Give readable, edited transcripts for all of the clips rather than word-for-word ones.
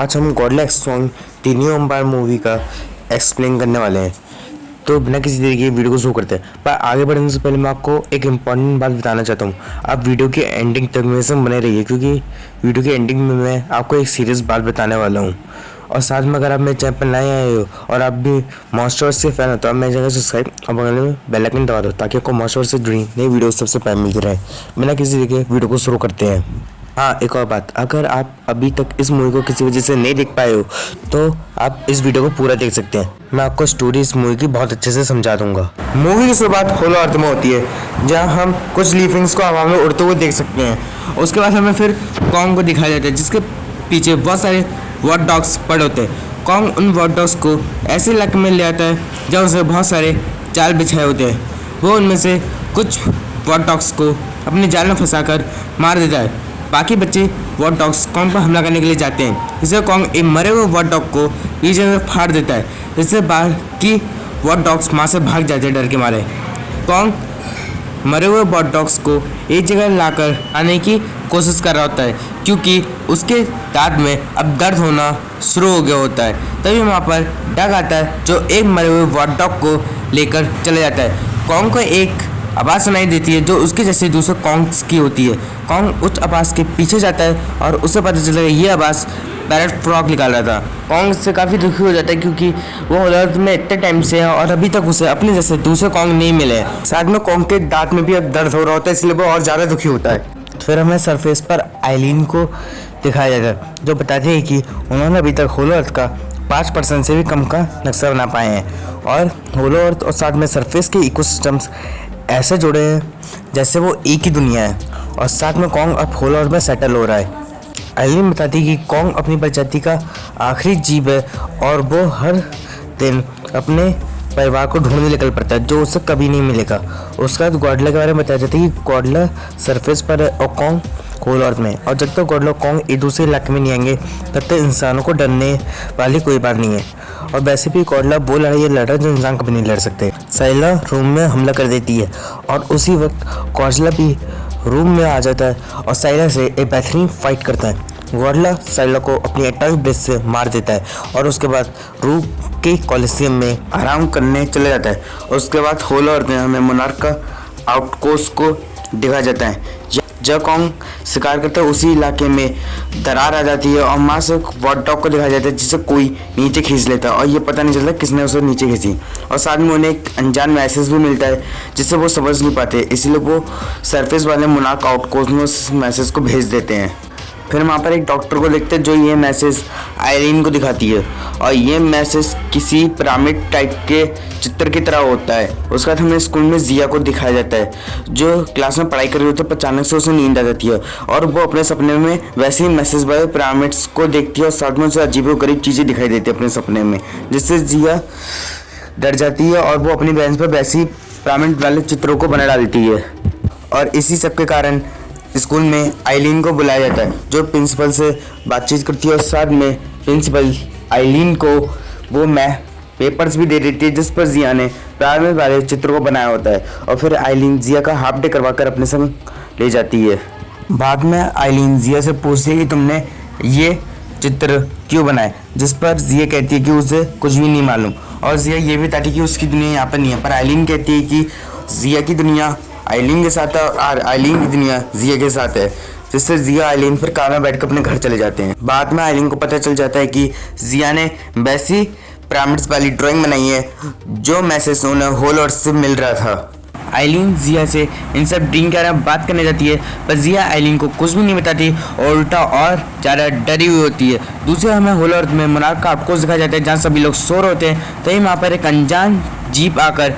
आज हम गॉडलेक सॉन्ग तीनियों अंबार मूवी का एक्सप्लेन करने वाले हैं। तो बिना किसी देरी के वीडियो को शुरू करते हैं। पर आगे बढ़ने से पहले मैं आपको एक इम्पॉर्टेंट बात बताना चाहता हूँ। आप वीडियो के एंडिंग तक मेरे संग बने रहिए, क्योंकि वीडियो के एंडिंग में मैं आपको एक सीरियस बात बताने वाला हूँ। और साथ में अगर आप मेरे चैनल पर नए आए हो और आप भी मॉन्स्टर से फैन हो तो आप मेरे चैनल सब्सक्राइब और बगल में बेल आइकन दबा दो, ताकि आपको मॉन्स्टर से जुड़ी नई वीडियो सबसे पहले मिलती रहे। बिना किसी देरी के वीडियो को शुरू करते हैं। हाँ, एक और बात, अगर आप अभी तक इस मूवी को किसी वजह से नहीं देख पाए हो तो आप इस वीडियो को पूरा देख सकते हैं। मैं आपको स्टोरी इस मूवी की बहुत अच्छे से समझा दूंगा। मूवी की शुरुआत होलो अर्थ में होती है, जहाँ हम कुछ लीफिंग्स को हवा में उड़ते हुए देख सकते हैं। उसके बाद हमें फिर कॉन्ग को दिखाया जाता है, जिसके पीछे बहुत सारे वॉट डॉग्स पड़े होते हैं। कॉन्ग उन वॉट डॉग्स को ऐसे इलाके में ले आता है जहाँ उसे बहुत सारे जाल बिछाए होते हैं। वो उनमें से कुछ वॉट डॉग्स को अपने जाल में फंसाकर मार देता है। बाकी बच्चे वॉट डॉग्स कॉन्ग पर हमला करने के लिए जाते हैं। इससे कॉन्ग एक मरे हुए वॉट डॉग को पीछे से फाड़ देता है, जिससे बाकी वॉट डॉग्स वहाँ से भाग जाते हैं डर के मारे। कॉन्ग मरे हुए वॉट डॉग्स को एक जगह लाकर आने की कोशिश कर रहा होता है, क्योंकि उसके दांत में अब दर्द होना शुरू हो गया होता है। तभी वहाँ पर डग आता है, जो एक मरे हुए वॉट डॉग को लेकर चले जाता है। कॉन्ग को एक आवाज़ सुनाई देती है जो उसके जैसे दूसरे कॉन्ग्स की होती है। कॉन्ग उस आवाज़ के पीछे जाता है और उसे पता चलता है ये आवाज़ पैरेट फ्रॉग निकाल रहा था। कॉन्ग इससे काफ़ी दुखी हो जाता है, क्योंकि वो होलर्थ में इतने टाइम से है और अभी तक उसे अपने जैसे दूसरे कॉन्ग नहीं मिले। साथ में कॉन्ग के दांत में भी अब दर्द हो रहा होता है, इसलिए वो और ज़्यादा दुखी होता है। फिर हमें सरफेस पर आइलीन को दिखाया जाता है, जो बताते हैं कि उन्होंने अभी तक होलो अर्थ का 5% से भी कम का नक्शा बना पाए हैं। और होलो अर्थ और साथ में सरफेस के इकोसिस्टम्स ऐसे जुड़े हैं जैसे वो एक ही दुनिया है। और साथ में कॉन्ग अब होलो अर्थ में सेटल हो रहा है। आइलीन बताती है कि कॉन्ग अपनी प्रजाति का आखिरी जीव है और वो हर दिन अपने परिवार को ढूंढने निकल पड़ता है, जो उसे कभी नहीं मिलेगा। उसके बाद गॉडला के बारे में बताया जाता है कि गॉडला सरफेस पर है और कॉन्ग होलो अर्थ में। और जब तक गॉडला और कॉन्ग एक दूसरे इलाके में नहीं आएंगे तब तक इंसानों को डरने वाली कोई बात नहीं है। और वैसे भी गॉडला वो लड़ाई लड़ रहा है जो इंसान कभी नहीं लड़ सकते। साइला रूम में हमला कर देती है और उसी वक्त गॉडला भी रूम में आ जाता है और साइला से एक बेहतरीन फाइट करता है। गॉडला साइला को अपनी अटैक ब्रेस से मार देता है और उसके बाद रूम के कॉलिसियम में आराम करने चले जाता है। और उसके बाद होलो अर्थ में हमें मोनार्क का आउटपोस्ट को दिखाया जाता है। जब कॉन्ग शिकार करता है उसी इलाके में दरार आ जाती है और वहाँ से वॉट डॉग को दिखाया जाता है, जिसे कोई नीचे खींच लेता है और ये पता नहीं चलता किसने उसे नीचे खींची। और साथ में उन्हें एक अनजान मैसेज भी मिलता है जिससे वो समझ नहीं पाते, इसलिए वो सरफेस वाले मोनार्क आउटपोस्ट में उस मैसेज को भेज देते हैं। फिर वहाँ पर एक डॉक्टर को देखते हैं जो ये मैसेज आइलीन को दिखाती है और ये मैसेज किसी पिरामिड टाइप के चित्र की तरह होता है। उसके बाद हमें स्कूल में जिया को दिखाया जाता है, जो क्लास में पढ़ाई कर रही होती है, अचानक से उसे नींद आ जाती है और वो अपने सपने में वैसे ही मैसेज वाले पिरामिड्स को देखती है और साथ में उसे अजीबोगरीब चीज़ें दिखाई देती है अपने सपने में, जिससे जिया डर जाती है और वो अपनी बेंच पर वैसे ही पिरामिड वाले चित्रों को बना डालती है। और इसी सब के कारण स्कूल में आइलीन को बुलाया जाता है, जो प्रिंसिपल से बातचीत करती है और साथ में प्रिंसिपल आइलीन को वो पेपर्स भी दे देती है जिस पर जिया ने पिरामिड वाले चित्र को बनाया होता है। और फिर आइलीन जिया का हाफ डे करवाकर अपने संग ले जाती है। बाद में आइलीन जिया से पूछती है कि तुमने ये चित्र क्यों बनाए, जिस पर जिया कहती है कि उसे कुछ भी नहीं मालूम। और जिया ये भी बताती है कि उसकी दुनिया यहाँ पर नहीं है, पर आइलीन कहती है कि जिया की दुनिया आइलीन के साथ है और आइलीन की दुनिया जिया के साथ है, जिससे जिया आइलीन फिर कार में बैठकर अपने घर चले जाते हैं। बाद में आइलीन को पता चल जाता है कि जिया ने वैसी पिरामिड्स वाली ड्राइंग बनाई है जो मैसेज उन्हें होलो अर्थ से मिल रहा था। आइलीन जिया से इन सब ड्रीम के बारे में बात करने जाती है, पर जिया आइलीन को कुछ भी नहीं बताती और उल्टा और ज़्यादा डरी हुई होती है। दूसरे हमें होलो अर्थ में मोनार्क का आउटपोस्ट दिखाया जाता है, जहाँ सभी लोग सो रहे होते हैं। तभी वहाँ पर एक अनजान जीप आकर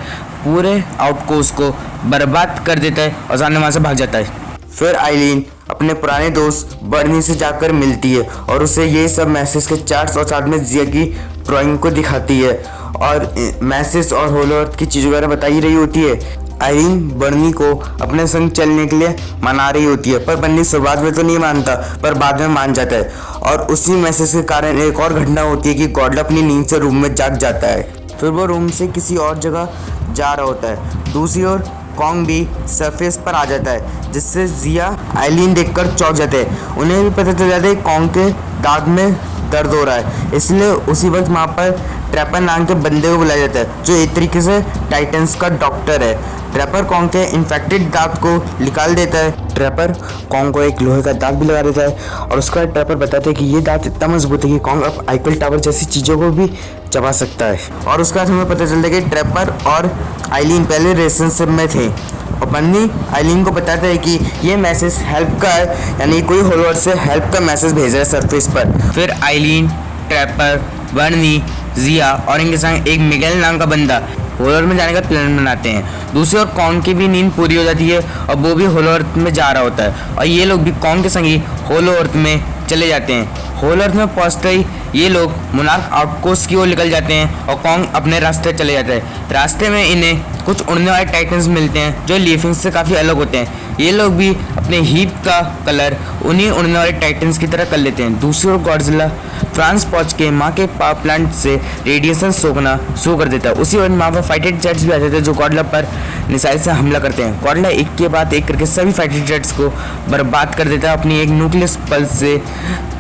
पूरे आउटपोस्ट को बर्बाद कर देता है और सामने वहाँ से भाग जाता है। फिर आइलीन अपने पुराने दोस्त बर्नी से जाकर मिलती है और उसे ये सब मैसेज के चार्ट्स और साथ में जिया की ड्राइंग को दिखाती है और मैसेज और होलो अर्थ की चीज़ों वगैरह बताई रही होती है। आइलीन बर्नी को अपने संग चलने के लिए मना रही होती है, पर बर्नी शुरुआत में तो नहीं मानता, पर बाद में मान जाता है। और उसी मैसेज के कारण एक और घटना होती है कि गॉडला अपनी नींद से रूम में जाग जाता है। फिर वो रूम से किसी और जगह जा रहा होता है। दूसरी ओर कॉन्ग भी सरफेस पर आ जाता है, जिससे जिया आइलीन देखकर चौंक जाते हैं। उन्हें भी पता चल जाता है कॉन्ग के दांत में दर्द हो रहा है, इसलिए उसी वक्त वहाँ पर ट्रैपर नाम के बंदे को बुलाया जाता है, जो एक तरीके से टाइटन्स का डॉक्टर है। ट्रैपर कॉन्ग के इन्फेक्टेड दांत को निकाल देता है। ट्रैपर कॉन्ग को एक लोहे का दांत भी लगा देता है और उसके बाद ट्रैपर बताता है कि ये दांत इतना मजबूत है कि कॉन्ग अब आईफिल टावर जैसी चीज़ों को भी चबा सकता है। और उसके बाद हमें पता चलता है कि ट्रैपर और आइलीन पहले रिलेशनशिप में थे और बन्नी आइलीन को बताता है कि ये मैसेज हेल्प का है, यानी कोई होलवर्ड से हेल्प का मैसेज भेज रहा है सरफेस पर। फिर आइलीन, ट्रैपर, बर्नी, जिया और इनके संग एक मिगेल नाम का बंदा होलवर्ड में जाने का प्लान बनाते हैं। दूसरी ओर कॉन्ग की भी नींद पूरी हो जाती है और वो भी होलवर्ड में जा रहा होता है और ये लोग भी कॉन्ग के संग ही होलवर्ड में चले जाते हैं। होलवर्ड में पहुंचते ही ये लोग मोनार्क आउटपोस्ट की ओर निकल जाते हैं और कॉन्ग अपने रास्ते चले जाता है। रास्ते में इन्हें कुछ उड़ने वाले टाइटन्स मिलते हैं जो लीफिंग्स से काफ़ी अलग होते हैं। ये लोग भी अपने हीप का कलर उन्हीं उड़ने वाले टाइटन्स की तरह कर लेते हैं। दूसरी ओर गॉडजिला फ्रांस पहुंच के माँ के पावर प्लांट से रेडिएशन सोखना शुरू कर देता है। उसी वक्त वहाँ पर फाइटर जेट्स भी आ जाते हैं जो गॉडजिला पर मिसाइल से हमला करते हैं। गॉडजिला एक के बाद एक करके सभी फाइटर जेट्स को बर्बाद कर देता है अपनी एक न्यूक्लियस पल्स से।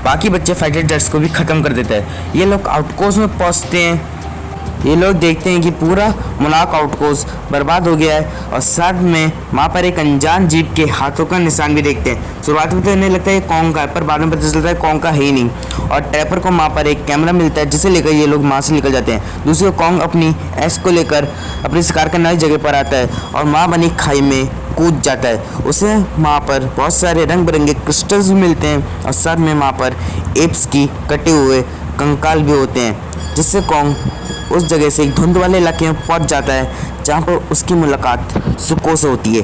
बाकी बच्चे फाइटर जेट्स को भी ख़त्म कर देता है। ये लोग आउटपोस्ट में पहुँचते हैं। ये लोग देखते हैं कि पूरा मोनार्क आउटपोस्ट बर्बाद हो गया है और साथ में वहाँ पर एक अनजान जीप के हाथों का निशान भी देखते हैं। शुरुआत में तो इन्हें लगता है कॉन्ग का है, पर बाद में पता चलता है कॉन्ग का है ही नहीं। और ट्रैपर को वहाँ पर एक कैमरा मिलता है जिसे लेकर ये लोग वहाँ से निकल जाते हैं। दूसरी ओर कॉन्ग अपनी एक्स को लेकर अपनी शिकार करने वाली जगह पर आता है और वहाँ बनी खाई में कूद जाता है। उसे वहाँ पर बहुत सारे रंग बिरंगे क्रिस्टल्स भी मिलते हैं और साथ में वहाँ पर एप्स की कटे हुए कंकाल भी होते हैं, जिससे कॉन्ग उस जगह से एक धुंध वाले इलाके में पहुंच जाता है जहां पर उसकी मुलाकात सुको से होती है।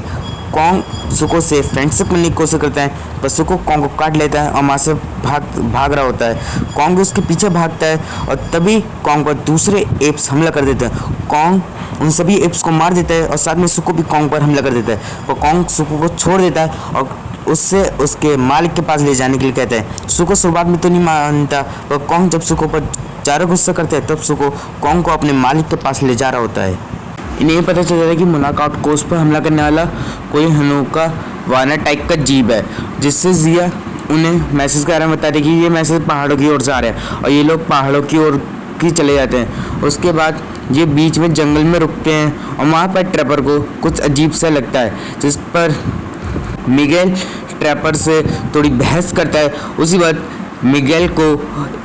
कॉन्ग सुको से फ्रेंडशिप करने की कोशिश करता है, पर सुको कॉन्ग को काट लेता है और वहाँ से भाग रहा होता है। कॉन्ग भी उसके पीछे भागता है और तभी कॉन्ग पर दूसरे एप्स हमला कर देते हैं। कॉन्ग उन सभी एप्स को मार देता है और साथ में सुको भी कॉन्ग पर हमला कर देता है, पर कॉन्ग सुको को छोड़ देता है और उससे उसके मालिक के पास ले जाने के लिए कहता है। सुको शुरुआत में तो नहीं मानता, पर कॉन्ग जब सुको पर ज़्यादा गुस्सा करते हैं तब सुको कॉन्ग को अपने मालिक के पास ले जा रहा होता है। इन्हें ये पता चल जाता है कि मोनार्क आउटपोस्ट पर हमला करने वाला कोई हनोका वाना टाइप का जीव है, जिससे जिया उन्हें मैसेज कर रहा है, बताते कि ये मैसेज पहाड़ों की ओर से आ रहा है और ये लोग पहाड़ों की ओर की चले जाते हैं। उसके बाद ये बीच में जंगल में रुकते हैं और वहाँ पर ट्रैपर को कुछ अजीब सा लगता है, जिस पर मिगेल ट्रैपर से थोड़ी बहस करता है। उसी वक्त मिगेल को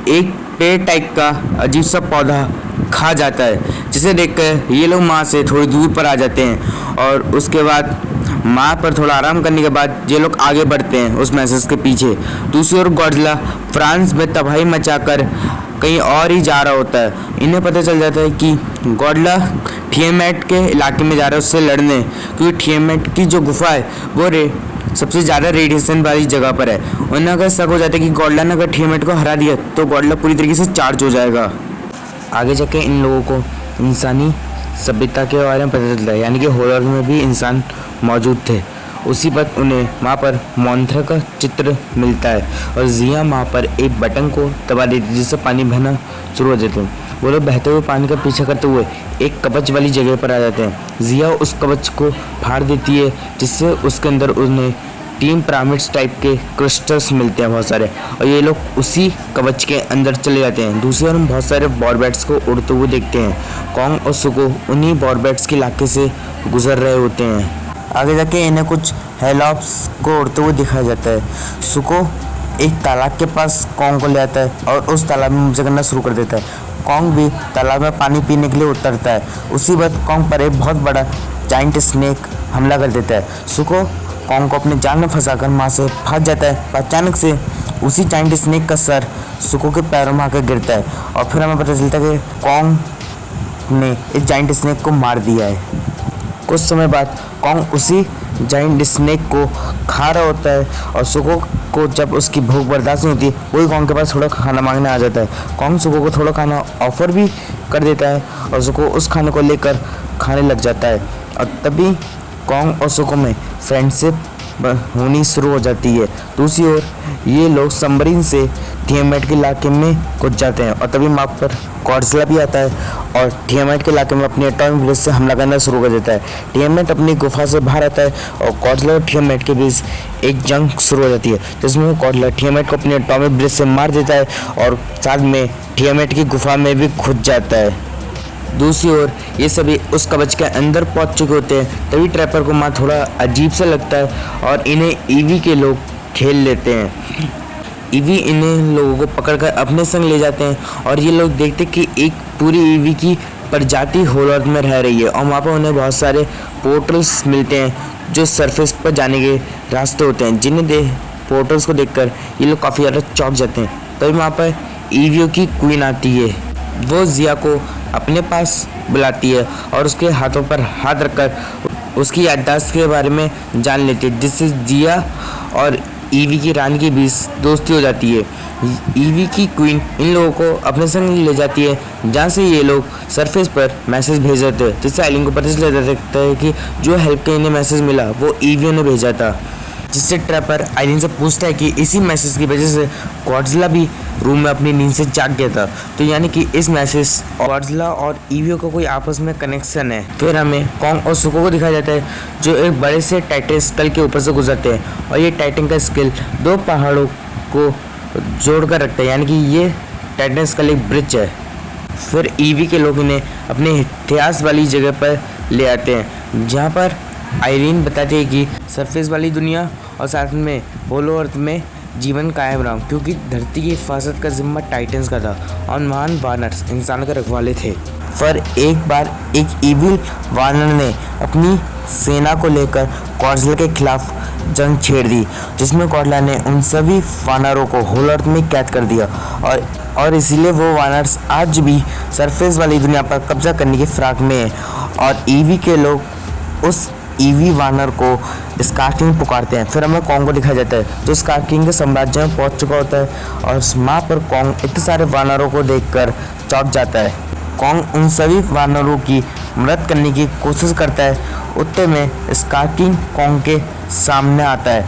एक पेड़ टाइप का अजीब सा पौधा खा जाता है, जिसे देखकर ये लोग माँ से थोड़ी दूर पर आ जाते हैं और उसके बाद माँ पर थोड़ा आराम करने के बाद ये लोग आगे बढ़ते हैं उस मैसेज के पीछे। दूसरी ओर गॉडजिला फ्रांस में तबाही मचाकर कहीं और ही जा रहा होता है। इन्हें पता चल जाता है कि गॉडजिला थिएमेट के इलाके में जा रहा है उससे लड़ने, क्योंकि थिएमेट की जो गुफा है वो सबसे ज़्यादा रेडिएशन वाली जगह पर है। उन्हें अगर शक हो जाता है कि गॉडजिला ने अगर थिएमेट को हरा दिया तो गॉडजिला पूरी तरीके से चार्ज हो जाएगा। आगे जाके इन लोगों को इंसानी सभ्यता के बारे में पता चलता है, यानी कि होलवर्ड में भी इंसान मौजूद थे। उसी पर उन्हें वहाँ पर मॉन्थरा का चित्र मिलता है और जिया वहाँ पर एक बटन को दबा देती है जिससे पानी बहना शुरू हो जाता है। वो लोग बहते हुए पानी का पीछा करते हुए एक कवच वाली जगह पर आ जाते हैं। जिया उस कवच को फाड़ देती है, जिससे उसके अंदर उन्हें 3 पिरामिड्स टाइप के क्रिस्टल्स मिलते हैं बहुत सारे, और ये लोग उसी कवच के अंदर चले जाते हैं। दूसरी ओर हम बहुत सारे बॉरबैट्स को उड़ते हुए देखते हैं। कॉन्ग और सुको उन्हीं बॉरबैट्स के इलाके से गुजर रहे होते हैं। आगे जाके इन्हें कुछ हेलॉप्स को उड़ते हुए दिखाया जाता है। सुको एक तालाब के पास कॉन्ग को ले आता है और उस तालाब में मजे करना शुरू कर देता है। कॉन्ग भी तालाब में पानी पीने के लिए उतरता है। उसी वक्त कॉन्ग पर एक बहुत बड़ा जाइंट स्नेक हमला कर देता है। सुको कॉन्ग को अपने जाल में फंसाकर वहाँ से भाग जाता है। अचानक से उसी जाइंट स्नेक का सर सुको के पैरों में आकर गिरता है और फिर हमें पता चलता है कि कॉन्ग ने इस जाइंट स्नेक को मार दिया है। कुछ समय बाद कॉन्ग उसी जाइंट स्नेक को खा रहा होता है और सुको को जब उसकी भूख बर्दाश्त नहीं होती वही कॉन्ग के पास थोड़ा खाना मांगने आ जाता है। कॉन्ग सुको को थोड़ा खाना ऑफर भी कर देता है और सुको उस खाने को लेकर खाने लग जाता है और तभी कॉन्ग और सुको में फ्रेंडशिप होनी शुरू हो जाती है। दूसरी ओर ये लोग सबमरीन से थियामेट के इलाके में घुस जाते हैं और तभी वहाँ पर गॉडजिला भी आता है और थियामेट के इलाके में अपनी एटॉमिक ब्लेड से हमला करना शुरू कर देता है। थियामेट अपनी गुफा से बाहर आता है और गॉडजिला और थियामेट के बीच एक जंग शुरू हो जाती है, जिसमें गॉडजिला थियामेट को अपनी एटॉमिक ब्लेड से मार देता है और साथ में थियामेट की गुफा में भी घुस जाता है। दूसरी ओर ये सभी उस कवच के अंदर पहुंच चुके होते हैं। तभी ट्रैपर को वहाँ थोड़ा अजीब सा लगता है और इन्हें ईवी के लोग खेल लेते हैं। ईवी इन्हें लोगों को पकड़कर अपने संग ले जाते हैं और ये लोग देखते कि एक पूरी ईवी की प्रजाति होल अर्थ में रह रही है और वहाँ पर उन्हें बहुत सारे पोर्टल्स मिलते हैं जो सरफेस पर जाने के रास्ते होते हैं, जिन्हें पोर्टल्स को देखकर ये लोग काफ़ी ज़्यादा चौंक जाते हैं। तभी वहाँ पर ईवीओ की क्वीन आती है। वो जिया को अपने पास बुलाती है और उसके हाथों पर हाथ रखकर उसकी याददाश्त के बारे में जान लेती है, जिससे जिया और ईवी की रानी के बीच दोस्ती हो जाती है। ईवी की क्वीन इन लोगों को अपने संग ले जाती है, जहाँ से ये लोग सरफेस पर मैसेज भेज देते हैं, जिससे आइलिन को पता चल जाता है कि जो हेल्प का इन्हें मैसेज मिला वो ईवी ने भेजा था। जिससे ट्रैपर आइलिन से पूछता है कि इसी मैसेज की वजह से गॉडजिला भी रूम में अपनी नींद से जाग गया था, तो यानी कि इस मैसेज गॉडजिला और ईवीओ का कोई आपस में कनेक्शन है। फिर हमें कॉन्ग और सुको को दिखाया जाता है जो एक बड़े से टाइटन स्कल के ऊपर से गुजरते हैं और ये टाइटन का स्कल दो पहाड़ों को जोड़कर रखता है, यानी कि ये टाइटन स्कल एक ब्रिज है। फिर ईवी के लोग इन्हें अपने इतिहास वाली जगह पर ले आते हैं, जहाँ पर आइलिन बताती है कि सरफेस वाली दुनिया और साथ में होलो अर्थ में जीवन कायम रहा, क्योंकि धरती की हिफाजत का जिम्मा टाइटन्स का था और महान वानर्स इंसान के रखवाले थे। पर एक बार एक इविल वानर ने अपनी सेना को लेकर गॉडजिला के खिलाफ जंग छेड़ दी, जिसमें गॉडजिला ने उन सभी वानरों को होलो अर्थ में कैद कर दिया और इसीलिए वो वानर्स आज भी सरफेस वाली दुनिया पर कब्जा करने की फिराक में हैं और ईवी के लोग उस ईवी वानर को स्कार किंग पुकारते हैं। फिर हमें कॉन्ग को दिखाया जाता है जो स्कार किंग के साम्राज्य में पहुंच चुका होता है और वहाँ पर कॉन्ग इतने सारे वानरों को देखकर चौंक जाता है। कॉन्ग उन सभी वानरों की मदद करने की कोशिश करता है। उतने में स्कार किंग कॉन्ग के सामने आता है,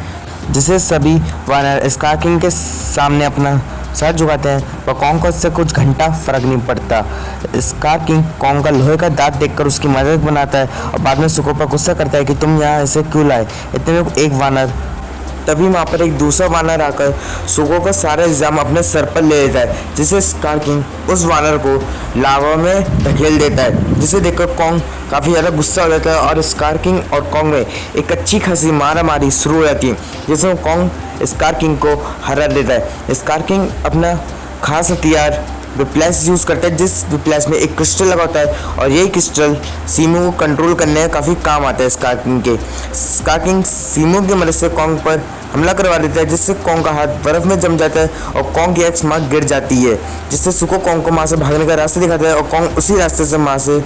जिसे सभी वानर स्कार किंग के सामने अपना सर झुकाते हैं, पर कॉन्ग को इससे कुछ घंटा फर्क नहीं पड़ता। स्कार किंग कॉन्ग का लोहे का दांत देखकर उसकी मदद बनाता है और बाद में सुको पर गुस्सा करता है कि तुम यहाँ ऐसे क्यों लाए। इतने में एक वानर तभी वहाँ पर एक दूसरा वानर आकर सुको का सारा इल्ज़ाम अपने सर पर ले लेता है, जिसे स्कार किंग उस वानर को लावा में धकेल देता है, जिसे देखकर कॉन्ग काफ़ी ज़्यादा गुस्सा हो जाता है और स्कार किंग और कॉन्ग में एक अच्छी खासी मारामारी शुरू हो जाती है, जिसमें कॉन्ग स्कार किंग को हरा देता है। स्कार किंग अपना खास हथियार विप्लैश यूज़ करता है, जिस विप्लैश में एक क्रिस्टल लगा होता है और यही क्रिस्टल सीमो को कंट्रोल करने में काफ़ी काम आता है स्कार किंग के। स्कार किंग सीमो की मदद से कॉन्ग पर हमला करवा देता है, जिससे कॉन्ग का हाथ बर्फ में जम जाता है और कॉन्ग की एक्स माँ गिर जाती है, जिससे सुको कॉन्ग को वहाँ से भागने का रास्ता दिखाता है और कॉन्ग उसी रास्ते से वहाँ से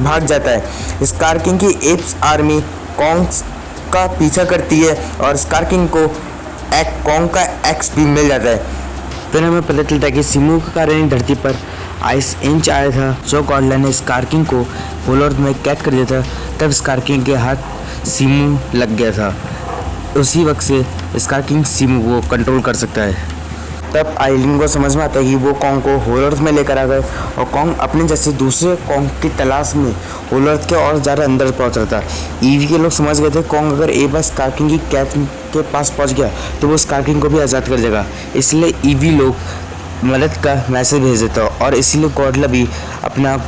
भाग जाता है। स्कार किंग की एप्स आर्मी कॉन्ग का पीछा करती है और स्कार किंग को कॉन्ग का एक्स भी मिल जाता है। फिर हमें पता चलता है कि सीमो के कारण धरती पर आइस इंच आया था, जो गॉडजिला ने स्कार किंग को होलो अर्थ में कैद कर दिया था। तब स्कार किंग के हाथ सीमो लग गया था। उसी वक्त से स्कार किंग सीमो को कंट्रोल कर सकता है। तब आइलिन को समझ में आता है कि वो कॉन्ग को होलो अर्थ में लेकर आ गए और कॉन्ग अपने जैसे दूसरे कॉन्ग की तलाश में होलो अर्थ के और ज़्यादा अंदर पहुंच रहा था। ईवी के लोग समझ गए थे कॉन्ग अगर एक बार स्कार किंग की कैद के पास पहुंच गया तो वो स्कार किंग को भी आज़ाद कर देगा, इसलिए ईवी लोग मदद का मैसेज भेज देता और इसीलिए गॉडजिला भी अपने आप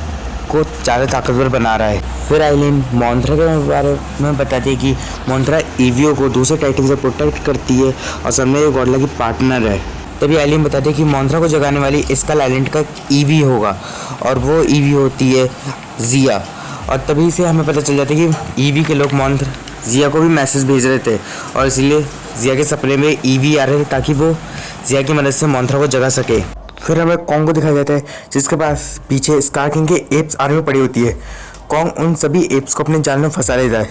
को ज़्यादा ताकतवर बना रहा है। फिर आइलिन मोंथरा के बारे में बताती है कि मोंथरा ईवीओ को दूसरे टाइटन से प्रोटेक्ट करती है और सामने गॉडजिला की पार्टनर है। तभी आइलिन बताती है कि मोंथरा को जगाने वाली स्कल आइलैंड का ईवी होगा और वो ईवी होती है जिया। और तभी से हमें पता चल जाता है कि ईवी के लोग मोंथरा जिया को भी मैसेज भेज रहे थे और इसीलिए जिया के सपने में ईवी आ रहे थे ताकि वो जिया की मदद से मोंथरा को जगा सके। फिर हमें कॉन्ग को दिखाया जाता है जिसके पास पीछे स्कार किंग के एप्स आर्मी पड़ी होती है। कॉन्ग उन सभी एप्स को अपने जाल में फंसा लेता है।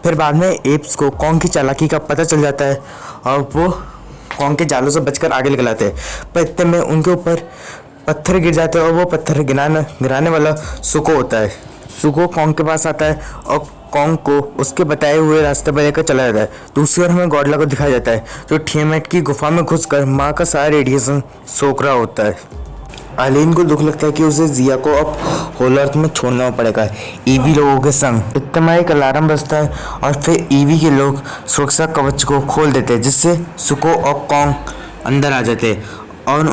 फिर बाद में एप्स को कॉन्ग की चालाकी का पता चल जाता है और वो कॉन्ग के जालों से बचकर आगे निकल आते हैं, पर इतने में उनके ऊपर पत्थर गिर जाते हैं और वो पत्थर गिराने वाला सुको होता है। सुको कॉन्ग के पास आता है और कॉन्ग को उसके बताए हुए रास्ते पर लेकर चला जाता है। दूसरी ओर हमें गॉडला को दिखाया जाता है जो थियामैट की गुफा में घुसकर माँ का सारा रेडिएशन सोख रहा होता है। आइलीन को दुख लगता है कि उसे जिया को अब होल अर्थ में छोड़ना पड़ेगा ईवी लोगों के संग। इतना एक अलार्म बजता है और फिर ईवी के लोग सुरक्षा कवच को खोल देते हैं जिससे सुको और कॉन्ग अंदर आ जाते हैं और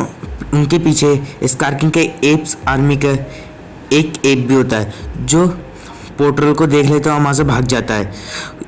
उनके पीछे स्कारकिंग के एप्स आर्मी का एक एप भी होता है जो पोर्टल को देख लेता है और वहाँ से भाग जाता है।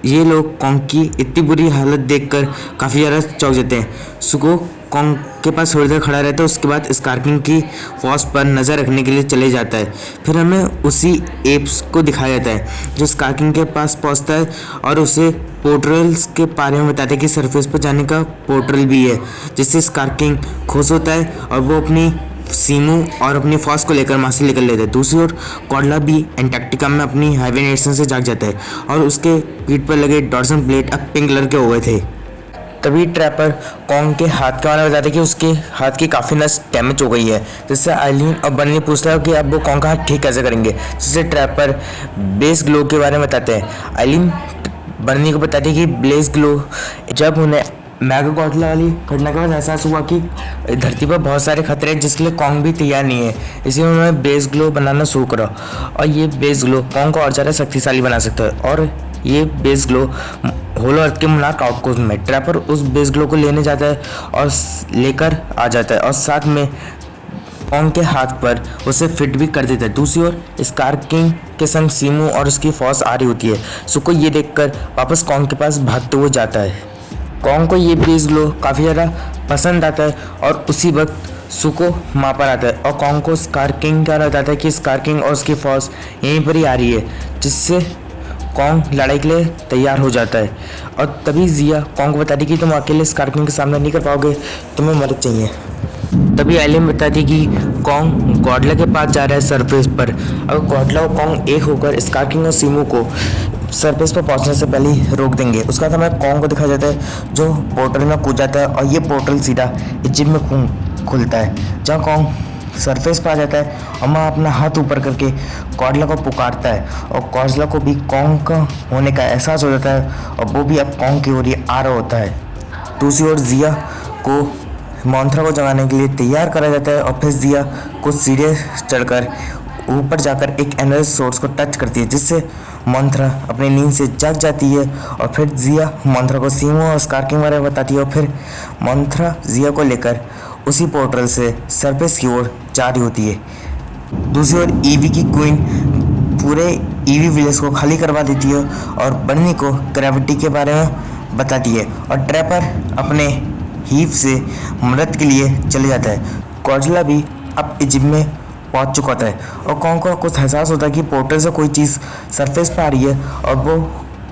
ये लोग कॉन्ग की इतनी बुरी हालत देखकर काफ़ी ज़्यादा चौंक जाते हैं। सुको कॉन्ग के पास थोड़ी देर खड़ा रहता है, उसके बाद स्कारकिंग की फोर्स पर नज़र रखने के लिए चले जाता है। फिर हमें उसी एप्स को दिखाया जाता है जो स्कारकिंग के पास पहुंचता है और उसे पोर्टल्स के बारे में बताता है कि सरफेस पर जाने का पोर्टल भी है, जिससे स्कारकिंग खुश होता है और वो अपनी सीमू और अपनी फोर्स को लेकर वहाँ से निकल लेता है। दूसरी ओर कॉडला भी एंटार्क्टिका में अपनी हाइबरनेशन से जाग जाता है और उसके पीठ पर लगे डॉर्सन प्लेट अब पिंक कलर के हो गए थे। तभी ट्रैपर कॉन्ग के हाथ के बारे में बताते कि उसके हाथ की काफ़ी नस डैमेज हो गई है, जिससे आइलीन और बर्नी पूछता है कि अब वो कॉन्ग का हाथ ठीक कैसे करेंगे, जिससे ट्रैपर बेस ग्लो के बारे में बताते हैं। आइलीन बर्नी को बताती है कि ब्लेस ग्लो जब उन्हें मैगा गॉडला वाली घटना के बाद एहसास हुआ कि धरती पर बहुत सारे खतरे हैं जिसके लिए कॉन्ग भी तैयार नहीं है, इसलिए उन्होंने बेस ग्लो बनाना शुरू करा और ये बेस ग्लो कॉन्ग को और ज़्यादा शक्तिशाली बना सकता है। और ये बेस ग्लो होलो अर्थ के मोनार्क आउटपोस्ट में ट्रैपर उस बेस ग्लो को लेने जाता है और लेकर आ जाता है और साथ में कॉन्ग के हाथ पर उसे फिट भी कर देता है। दूसरी ओर स्कारकिंग के संग सीमू और उसकी फौज आ रही होती है। सुको ये देखकर वापस कॉन्ग के पास भागते हुए जाता है। कॉन्ग को ये बेस ग्लो काफ़ी ज़्यादा पसंद आता है और उसी वक्त सुको वहाँ पर आता है और कॉन्ग को स्कारकिंग का बताता है कि स्कारकिंग और उसकी फौज यहीं पर ही आ रही है, जिससे कॉन्ग लड़ाई के लिए तैयार हो जाता है। और तभी जिया कॉन्ग को बताती कि तुम अकेले स्कारकिंग का सामना नहीं कर पाओगे, तुम्हें मदद चाहिए। तभी आइलीन बताती कि कॉन्ग गॉडला के पास जा रहा है सरफेस पर। अगर गॉडला और कॉन्ग एक होकर स्कारकिंग और सीमू को सरफेस पर पहुंचने से पहले ही रोक देंगे। उसका हमें कॉन्ग को दिखाया जाता है जो पोर्टल में कूद जाता है और ये पोर्टल सीधा इजिप्ट में खुलता है, जहाँ कॉन्ग सरफेस पर आ जाता है और वहाँ अपना हाथ ऊपर करके गॉडला को पुकारता है और गॉडला को भी कॉन्ग का होने का एहसास हो जाता है और वो भी अब कॉन्ग की ओर आ रहा होता है। दूसरी ओर जिया को मोंथरा को जगाने के लिए तैयार करा जाता है और फिर जिया को सीढ़ियाँ चढ़कर ऊपर जाकर एक एनर्जी सोर्स को टच करती है, जिससे मोंथरा अपनी नींद से जाग जाती है। और फिर जिया मोंथरा को सीमू और स्कारकिंग बारे में बताती है और फिर मोंथरा जिया को लेकर उसी पोर्टल से सरफेस की ओर जा रही होती है। दूसरी ओर ईवी की क्वीन पूरे ईवी विलेज को खाली करवा देती है और बर्नी को ग्रेविटी के बारे में बताती है और ट्रैपर अपने हीप से मदद के लिए चले जाता है। गॉडला भी अब इजिप्ट में पहुंच चुका होता है और कॉन्ग को कुछ एहसास होता है कि पोर्टल से कोई चीज़ सरफेस पर आ रही है और वो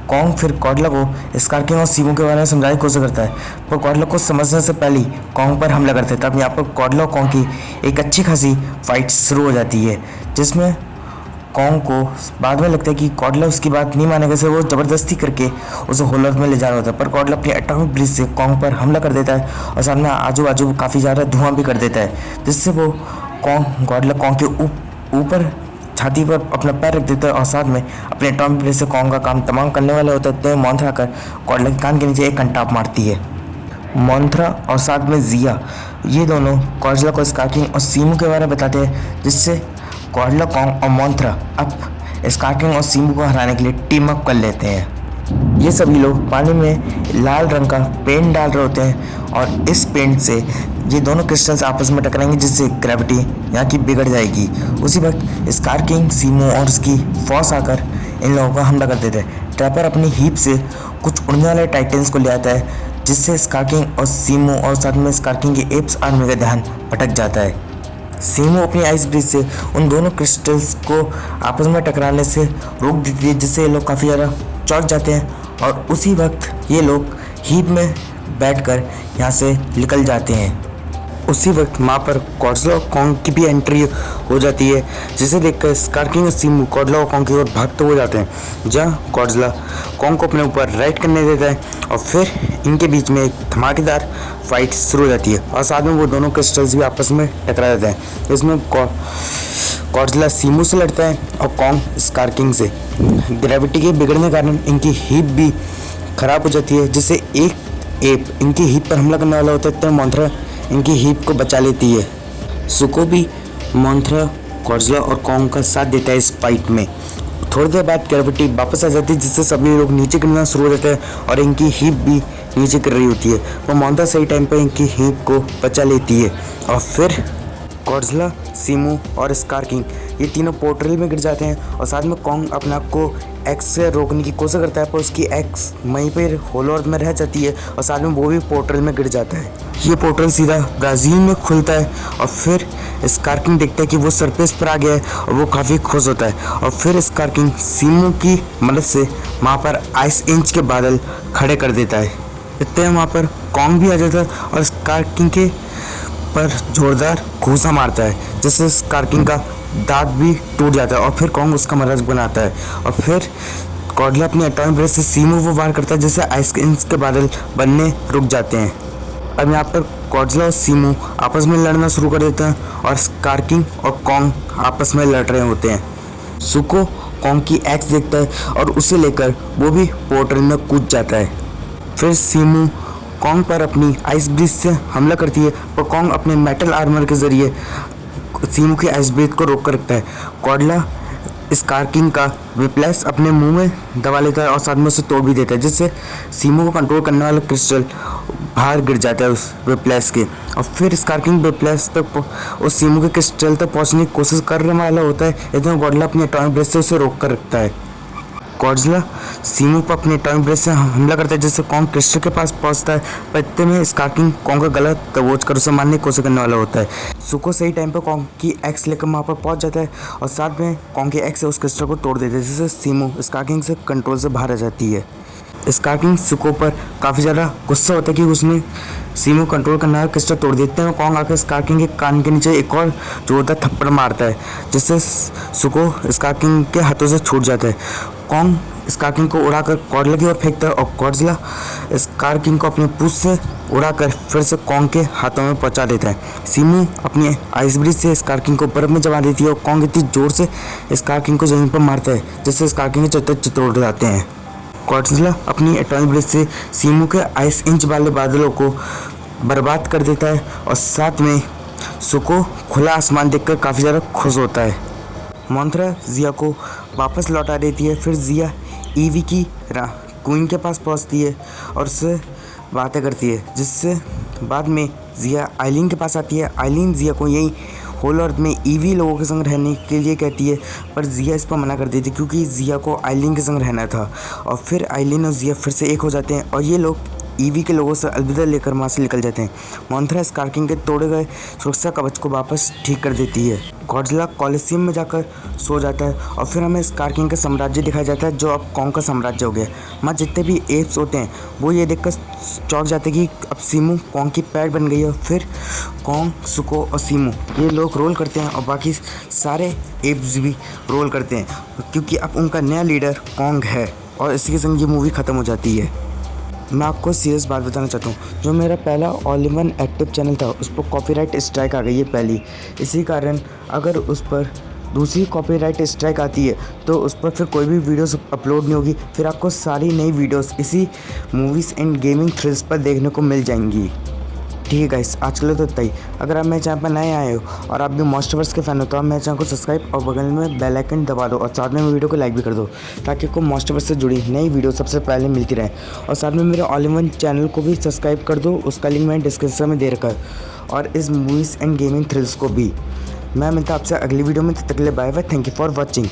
कॉन्ग फिर गॉडला को स्कारकिंग और सीमू के बारे में समझाने की कोशिश करता है, पर गॉडला को समझने से पहले ही कॉन्ग पर हमला करते हैं। तब यहाँ पर गॉडला और कॉन्ग की एक अच्छी खासी फाइट शुरू हो जाती है, जिसमें कॉन्ग को बाद में लगता है कि गॉडला उसकी बात नहीं मानेगा, से वो ज़बरदस्ती करके उसे होल अर्थ में ले जा रहा होता है। पर गॉडला अपनी एटॉमिक ब्रिज से कॉन्ग पर हमला कर देता है और सामने आजू बाजू काफ़ी ज़्यादा धुआं भी कर देता है, जिससे वो गॉडला कॉन्ग के ऊपर छाती पर अपना पैर रख देता है और साथ में अपने एटॉमिक ब्रिज से कॉन्ग का काम तमाम करने वाले होते हैं। मोंथरा आकर गॉडला के कान के नीचे एक कंटाप मारती है। मोंथरा और साथ में जिया ये दोनों गॉडला को स्कारकिंग और सीमू के बारे में बताते हैं, जिससे गॉडला, कॉन्ग और मोंथरा अब स्कारकिंग और सीमू को हराने के लिए टीम अप कर लेते हैं। ये सभी लोग पानी में लाल रंग का पेंट डाल रहे होते हैं और इस पेंट से ये दोनों क्रिस्टल्स आपस में टकराएंगे, जिससे ग्रेविटी यहाँ की बिगड़ जाएगी। उसी वक्त स्कारकिंग, सीमू और उसकी फौज आकर इन लोगों का हमला कर देते हैं। ट्रैपर अपनी हीप से कुछ उड़ने वाले टाइटन्स को ले आता है, जिससे स्कारकिंग और सीमू और साथ में स्कारकिंग के एप्स आर्मी का ध्यान भटक जाता है। सीमू अपनी आइस ब्रिज से उन दोनों क्रिस्टल्स को आपस में टकराने से रोक देती है, जिससे ये लोग काफ़ी ज़्यादा चौंक जाते हैं और उसी वक्त ये लोग हीप में बैठकर यहाँ से निकल जाते हैं। उसी वक्त वहाँ पर गॉडला और कॉन्ग की भी एंट्री हो जाती है, जिसे देखकर स्कारकिंग और सीमू गॉडला और कॉन्ग की ओर भागते हुए जाते हैं, जहाँ गॉडला कॉन्ग को अपने ऊपर राइड करने देता है और फिर इनके बीच में एक धमाकेदार फाइट शुरू हो जाती है और साथ में वो दोनों क्रिस्टल्स भी आपस में टकरा जाते हैं, जिसमें गॉडजिला सीमू से लड़ता है और कॉन्ग स्कार किंग से। ग्रेविटी के बिगड़ने के कारण इनकी हीप भी खराब हो जाती है, जिससे एक एप इनकी हीप पर हमला करने वाला होता है, तो मोंथरा इनकी हीप को बचा लेती है। सुको भी मोंथरा, गॉडजिला और कॉन्ग का साथ देता है इस फाइट में। थोड़ी देर बाद ग्रेविटी वापस आ जाती है, जिससे सभी लोग नीचे गिरना शुरू हो जाते हैं और इनकी हीप भी नीचे गिर रही होती है। वो मोंथरा सही टाइम पर इनकी हीप को बचा लेती है और फिर गॉडजिला, सीमू और स्कार किंग ये तीनों पोर्टल में गिर जाते हैं और साथ में कॉन्ग अपने आप को एक्स से रोकने की कोशिश करता है, पर उसकी एक्स वहीं पर होलो अर्थ में रह जाती है और साथ में वो भी पोर्टल में गिर जाता है। ये पोर्टल सीधा ब्राज़ील में खुलता है और फिर स्कार किंग देखता है कि वो सरफेस पर आ गया है और वो काफ़ी खुश होता है। और फिर स्कार किंग सीमू की मदद से वहाँ पर आइस इंच के बादल खड़े कर देता है। इतने वहाँ पर कॉन्ग भी आ जाता है और स्कार किंग के पर जोरदार घूसा मारता है, जिससे स्कार किंग का दांत भी टूट जाता है और फिर कॉन्ग उसका मदद बनाता है। और फिर गॉडजिला अपनी एटॉमिक ब्रेथ से सीमू को वार करता है, जिससे आइस इंच के बादल बनने रुक जाते हैं। अब यहाँ पर गॉडजिला और सीमू आपस में लड़ना शुरू कर देते हैं और स्कार किंग और कॉन्ग आपस में लड़ रहे होते हैं। सुको कॉन्ग की एक्स देखता है और उसे लेकर वो भी पोर्टल में कूद जाता है। फिर सीमू कॉन्ग पर अपनी आइस ब्रीथ से हमला करती है, पर कॉन्ग अपने मेटल आर्मर के जरिए सीमू की आइस ब्रीथ को रोक कर रखता है। गॉडजिला स्कार किंग का विप्लैश अपने मुंह में दबा लेता है और साथ में उसे तोड़ भी देता है, जिससे सीमू को कंट्रोल करने वाला क्रिस्टल बाहर गिर जाता है उस विप्लैश के। और फिर स्कार किंग विप्लैश तक उस सीमू के क्रिस्टल तक पहुंचने की कोशिश करने वाला होता है, लेकिन गॉडजिला अपनी एटॉमिक ब्रेथ से उसे रोक कर रखता है। गॉडजिला सीमू पर अपने एटॉमिक ब्रेथ से हमला करता है, जिससे कॉन्ग क्रिस्टल के पास पहुंचता है, पर इतने में स्कार किंग कॉन्ग का गला दबोच कर उसे मारने की कोशिश करने वाला होता है। सुको सही टाइम पर कॉन्ग की एक्स लेकर वहाँ पर पहुंच जाता है और साथ में कॉन्ग की एक्स से उस क्रिस्टल को तोड़ देता है, जिससे सीमू स्कार किंग से कंट्रोल से बाहर आ जाती है। स्कार किंग सुको पर काफ़ी ज़्यादा गुस्सा होता है कि उसने सीमू कंट्रोल करना है, क्रिस्टल तोड़ देते हैं। कॉन्ग आकर स्कार किंग के कान के नीचे एक और जोरदार थप्पड़ मारता है, जिससे सुको स्कार किंग के हाथों से छूट जाता है। कॉन्ग स्कार किंग को उड़ाकर गॉडजिला की ओर फेंकता है और गॉडजिला स्कार किंग को अपने पूंछ से उड़ाकर फिर से कॉन्ग के हाथों में पहुंचा देता है। सीमू अपनी आइस ब्रीथ से स्कार किंग को बर्फ में जमा देती है और कॉन्ग इतनी जोर से स्कार किंग को जमीन पर मारता है, जिससे स्कार किंग के चित्र उड़ जाते हैं। गॉडजिला अपनी एटॉमिक ब्रेथ से सीमू के आइस इंच वाले बादलों को बर्बाद कर देता है और साथ में सुको खुला आसमान देखकर काफ़ी ज़्यादा खुश होता है। मोंथरा जिया को वापस लौटा देती है। फिर जिया ईवी की क्वीन के पास पहुंचती है और उससे बातें करती है, जिससे बाद में जिया आइलिन के पास आती है। आइलिन जिया को यही होल अर्थ में ईवी लोगों के संग रहने के लिए कहती है, पर जिया इस पर मना कर देती है, क्योंकि जिया को आइलिन के संग रहना था। और फिर आइलिन और जिया फिर से एक हो जाते हैं और ये लोग ईवी के लोगों से अलविदा लेकर वहाँ से निकल जाते हैं। मोंथरा स्कार किंग के तोड़े गए सुरक्षा कवच को वापस ठीक कर देती है। गॉडजिला कॉलिसियम में जाकर सो जाता है और फिर हमें स्कार किंग का साम्राज्य दिखाया जाता है, जो अब कॉन्ग का साम्राज्य हो गया। वहाँ जितने भी एप्स होते हैं वो ये देखकर चौंक जाते हैं कि अब सीमू कॉन्ग की पैट बन गई है। फिर कॉन्ग, सुको और सीमू ये लोग रोल करते हैं और बाकी सारे एप्स भी रोल करते हैं, क्योंकि अब उनका नया लीडर कॉन्ग है। और इसी के संग ये मूवी ख़त्म हो जाती है। मैं आपको सीरियस बात बताना चाहता हूँ, जो मेरा पहला all in one active channel था उस पर कॉपीराइट स्ट्राइक आ गई है पहली। इसी कारण अगर उस पर दूसरी कॉपीराइट स्ट्राइक आती है तो उस पर फिर कोई भी वीडियोस अपलोड नहीं होगी। फिर आपको सारी नई वीडियोस इसी मूवीज़ एंड गेमिंग थ्रिल्स पर देखने को मिल जाएंगी। ठीक है गाइस, आज के लिए तो इतना ही। अगर आप मेरे चैनल पर नए आए हो और आप भी मॉन्स्टरवर्स के फैन हो तो आप मेरे चैनल को सब्सक्राइब और बगल में बेल आइकन दबा दो और साथ में वीडियो को लाइक भी कर दो, ताकि आपको मॉन्स्टरवर्स से जुड़ी नई वीडियो सबसे पहले मिलती रहे। और साथ में मेरे ऑल इन वन चैनल को भी सब्सक्राइब कर दो, उसका लिंक मैंने डिस्क्रिप्शन में दे रखा है, और इस मूवीज़ एंड गेमिंग थ्रिल्स को भी। मैं मिलता आपसे अगली वीडियो में, तब तक के लिए bye bye. Thank you for watching.